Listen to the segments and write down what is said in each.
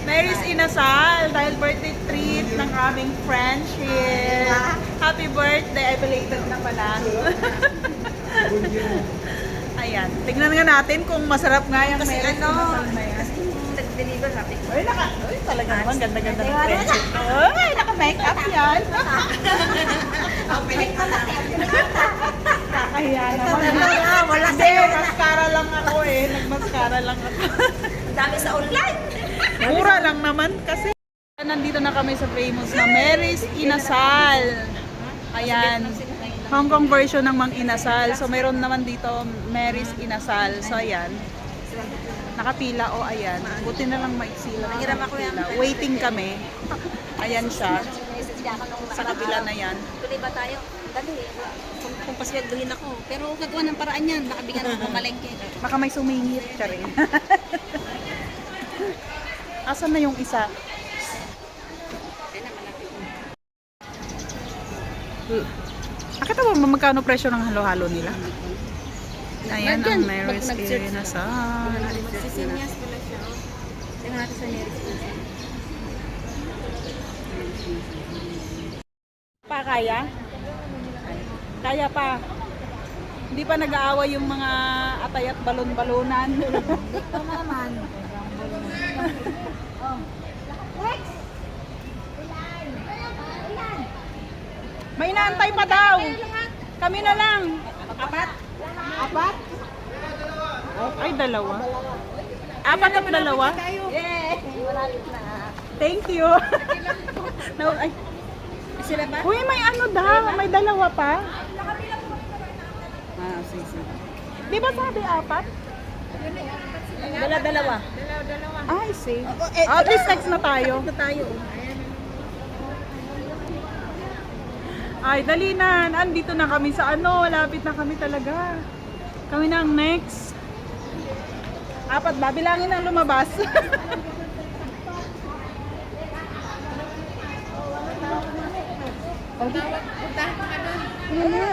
Mary's Inasal dahil birthday treat ng aming friendship. Happy birthday! Ay, belated na pala. Ayan. Tingnan nga natin kung masarap nga yung Kasi Mary's ano, Inasal na yan. kasi nag-deliver happy ko. Ay, talaga naman. Ganda-ganda ng friendship. Ay, naka-make up yan. Kakahiya naman. Wala Hindi, sa'yo. mascara lang ako eh. Nagmascara lang ako. Ang dami sa online. Mura lang naman kasi. Nandito na kami sa famous na Mary's Inasal. Ayan. Hong Kong version ng Mang Inasal. So mayroon naman dito Mary's Inasal. So ayan. Nakapila o ayan. Buti na lang maiksi lang. Nangiram ako yan. Waiting kami. Ayan siya. Sa kabila na yan. Tuloy ba tayo? Dali. Kung pasweldohin ako. Pero gagawa ng paraan yan. Baka bigyan ako pumalengke. Baka may sumingit ka rin. Asan na yung isa? Nakita mo magkano presyo ng halo-halo nila? Ayan ang Mary's Inasal. Magsisinyas pala siya. Tingnan natin sa Mary's Inasal. Pa kaya? Kaya pa. Hindi pa nag-aaway yung mga atay at balon-balonan. Tama naman. May inaantay pa daw. Kami na lang. Apat? Apat? Ay, dalawa. Apat at dalawa? Yeah! Malapit na. Thank you. No, ay. Sila ba? Uy, may ano daw. May dalawa pa. Ah, sige. Di ba sabi apat? Dala-dalawa. I see. At least next na tayo. Na tayo. Ay, dali na. Andito na kami sa ano. Lapit na kami talaga. Kami na ang next. Apat ba? Bilangin ang lumabas.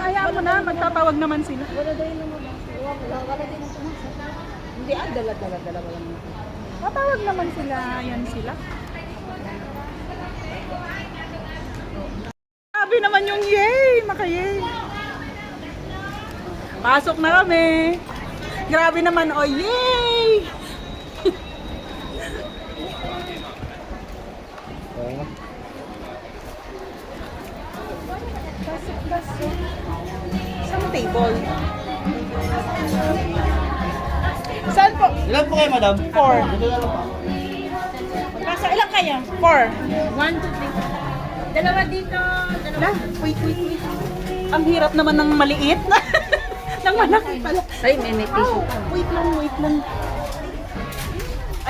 Ayaw mo na. Magtatawag naman sila. Wala din lumabas. Wala din pumasok. Hindi, dala-dala lang. Tatawag naman sila. Ayan sila. Sabi naman yung yay! Maka-yay! Pasok na kami! Grabe naman, oh yay! Saan table? Saan po? Ilan po kayo, madam? 4. Dito na lang po. Nasa ilang kaya? 4. 1, 2, 3. Dalawa dito. Dalawa. Wait. Ang hirap naman ng maliit. Ng malaki pala. Ay, may tissue pa. Wait lang.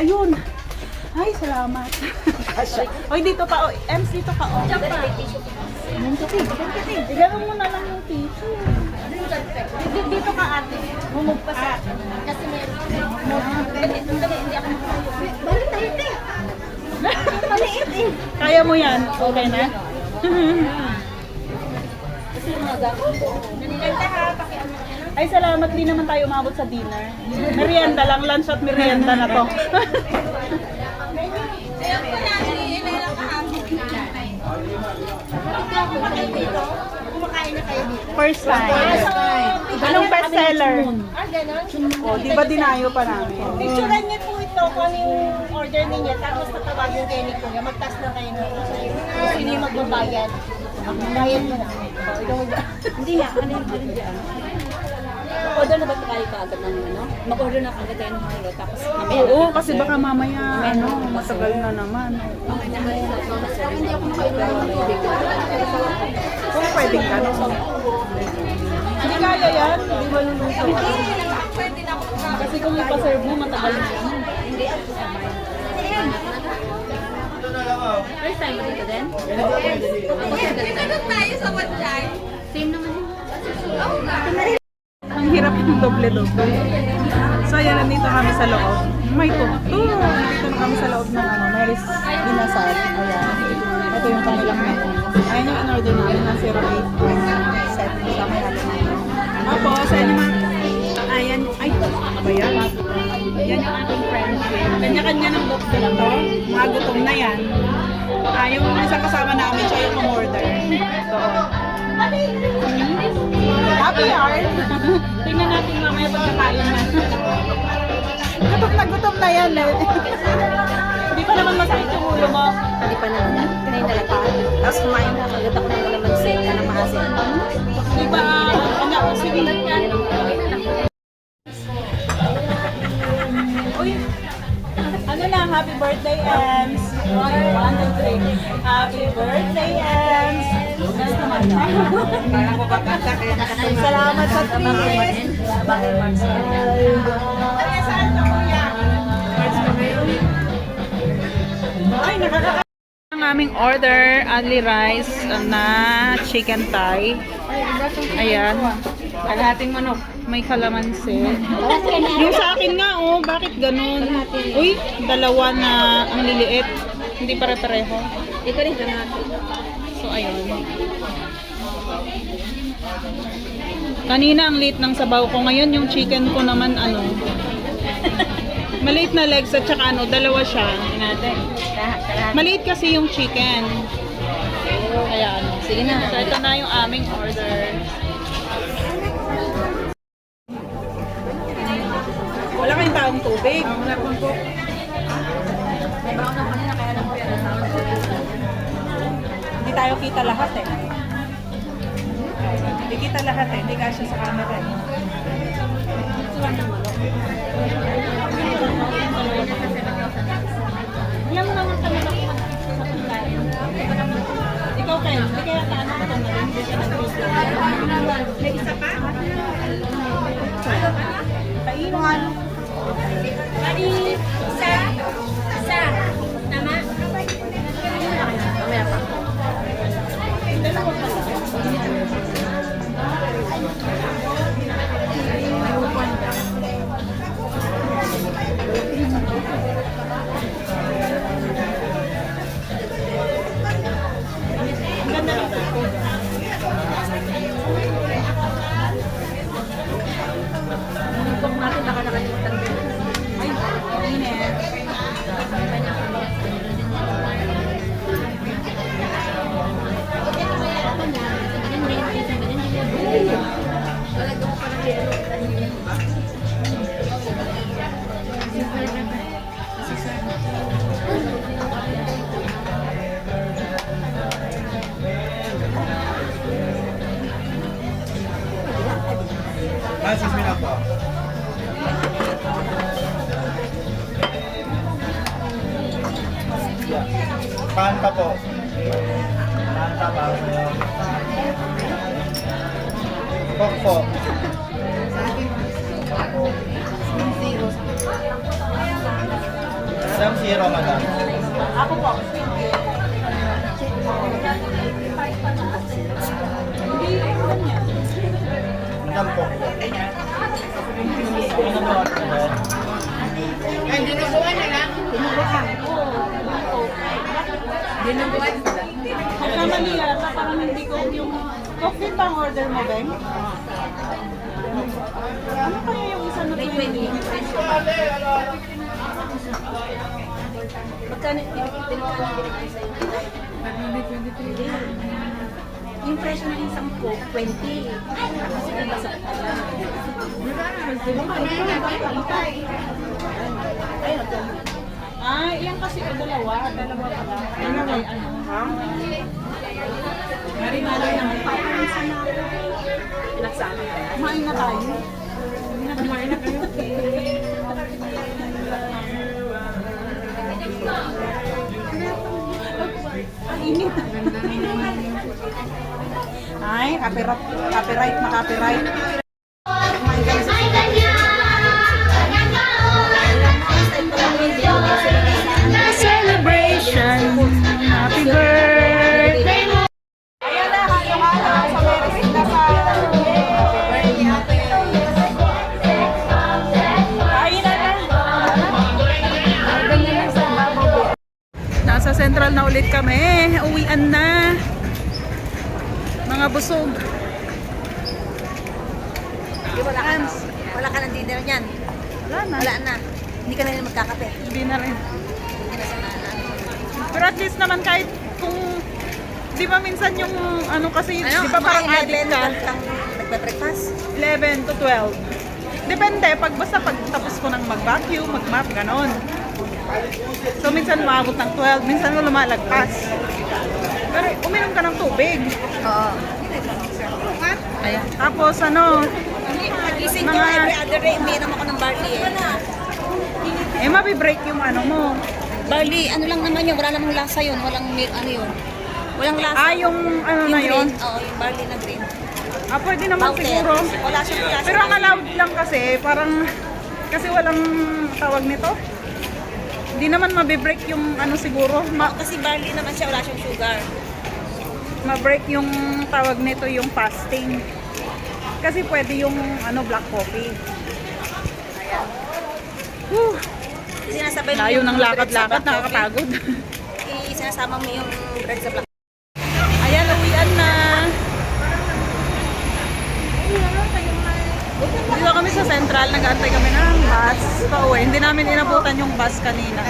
Ayun. Ay, salamat. Oy, dito pa. Oh. Ems, dito ka. Oh. Diyan pa. Tignan mo na lang yung tissue. Dito ka, ate. Bumugpas ka. Kasi may... Hindi ako makayo. Balik tayo, te. Maliit eh. Kaya mo yan. Okay na? Kasi yung mga gamit ko. Ay, salamat. Di naman tayo umabot sa dinner. Merienda lang. Lunch at merienda na to. Kumakain na kayo dito. First time. Anong bestseller? O, di ba dinayo pa namin? Picturean niyo po ito kung ano yung order ninyo. Tapos tatawagin kayo ni Kuya. Magtas na kayo nito. Kung sino yung magbabayad. Bayad mo na. Hindi nga. Ano yung dyan? Order na ba tayo kaagad ng ano? Mag-order na kaagad tayo ng Milo. Tapos mamaya. Oo, kasi baka mamaya, ano, matagal na naman. Hindi ako makailan ng tubig. Kung pwedeng ka, no? Hindi kaya yan, hindi maluluto. Kasi kung ipaserve mo, matagal na yan. Hindi ako sabay. Dito na lang, oh. Ay, First time mo dito din? Same naman yun. Ang hirap yung doble-doble. So ayan, nandito kami sa loob. May tuktok. Nandito na kami sa loob ng Mary's Inasal. Ayan. Ito yung kanilang menu. Ayan yung in-order namin na 08 set. Sa may halo. Opo, sa inyo mga... Ayan. Ay, ano ba yan? Yan yung ating friendship. Kanya-kanya ng box na to. Mga gutom na yan. Yung isang kasama namin, siya yung umorder. Doon. Happy hour. Tingnan natin mamaya pagkakain na. Gutom na yan eh. Hindi pa naman masakit yung ulo mo. Hindi pa naman. Kanina lang pa. Tapos kumain na. Agad ako ng ulam mag-set ka ng maasin. Di ba? Ano? Sige. Uy. Ano na? Happy birthday, Ems. 1, 2, 3. Happy birthday, Ems. Salamat sa trees. Ay, nakaka... Ang aming order, only rice na chicken thigh. Ayan. Kalahating manok. May kalamansi. Yung sa akin nga, oh, bakit ganun? Uy, dalawa na ang liliit. Hindi pare-pareho. Ito rin kalahati. So, ayun. Kanina ang late ng sabaw ko. Ngayon yung chicken ko naman, ano, maliit na legs at saka ano, dalawa siya. Natin. Maliit kasi yung chicken. Kaya ano. Sige na. So, ito na yung aming order. Wala kayong taong tubig. Wala pong po. Hindi tayo kita lahat eh. Hindi kita lahat eh. Hindi kasya sa camera eh. Alam mo naman kami na kung sa pagkain. Ikaw kayo, hindi kaya taano ka na rin. May isa pa? Kainuan. Bali, isa. Tama? Mamaya pa. Dalawa pa lang. Ganda na ba? Kung natin nakalimutan din. Ay, init. Francis Milan po. Panta po. Panta pa. Coke po. Madam Zero, madam. Ako po. Madam po. Kasama nila, parang hindi ko yung coffee pang order mo, Beng? Ano kaya yung isa na 20? Magkano binigay sa'yo? Yung presyo ng isang Coke, 20. Kasi iba sa Ah, iyan kasi dalawa pala. Ano ba ano? Ha? Marinado naman. pinagsama. Kumain na tayo. Kumain na kayo. Ang init. Ay, copyright na copyright. Celebration. Happy Nasa Central na ulit kami. Uwian na. Mga busog. Di wala ka, wala ka ng dinner niyan. Wala na. Wala na. Hindi ka na rin magkakape. Hindi na rin. Hindi na sana. Pero at least naman kahit kung di ba minsan yung ano kasi Ano, di ba parang mga addict 11 ka kang nagbe-breakfast? 11 to 12 depende pag basta pag tapos ko ng mag-vacuum mag-map ganon so minsan maabot ng 12 minsan mo lumalagpas pero uminom ka ng tubig Oo. ayan tapos ano Pagising ko, Mga- every other day, umiinom ako ng barley eh. mabibreak yung ano mo Barley, ano lang naman yun, wala namang lasa yun, walang milk, ano yun. Walang lasa. yung ano na yun green, oo, yung barley na green. pwede naman Powder. siguro Wala siyang lasa. pero ang allowed lang kasi parang kasi walang tawag nito hindi naman mabibreak yung ano siguro Kasi barley naman siya, wala siyang sugar. ma-break yung tawag nito yung fasting. Kasi pwede yung ano black coffee. Ayan. Whew. Sinasabay mo Layo yung ng bread sa lakad-lakad, black coffee. nakakapagod. Sinasama mo yung bread sa black Ayan, uwian na. Dito kami sa Central, nag-aantay kami ng bus. Pauwi. Hindi namin inabutan yung bus kanina.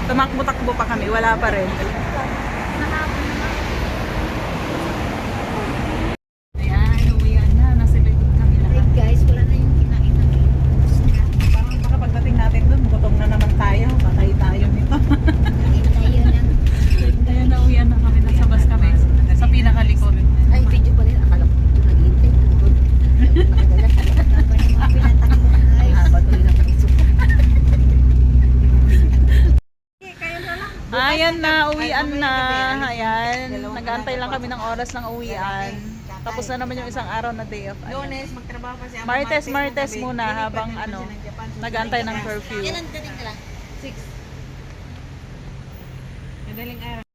Tumakbo-takbo pa kami, wala pa rin. Ayan, uwian na. Nasa Beijing kami lahat. guys, wala na yung kinain namin. Parang baka pagdating natin dun, gutom na naman tayo. Patay tayo nito. Ayan, nauwian na kami. Nasa bus kami. Sa pinakalikod. Ay, video pala yun. Akala ko naghihintay. Batuloy na pag-iso. Ayan na, uwian na. Ayan, nag-aantay lang kami ng oras ng uwian. Tapos na naman yung isang araw na day off. Lunes, magtrabaho pa siya. Martes muna habang ano, nag-aantay ng curfew. Yan ang dating ka lang. Madaling araw.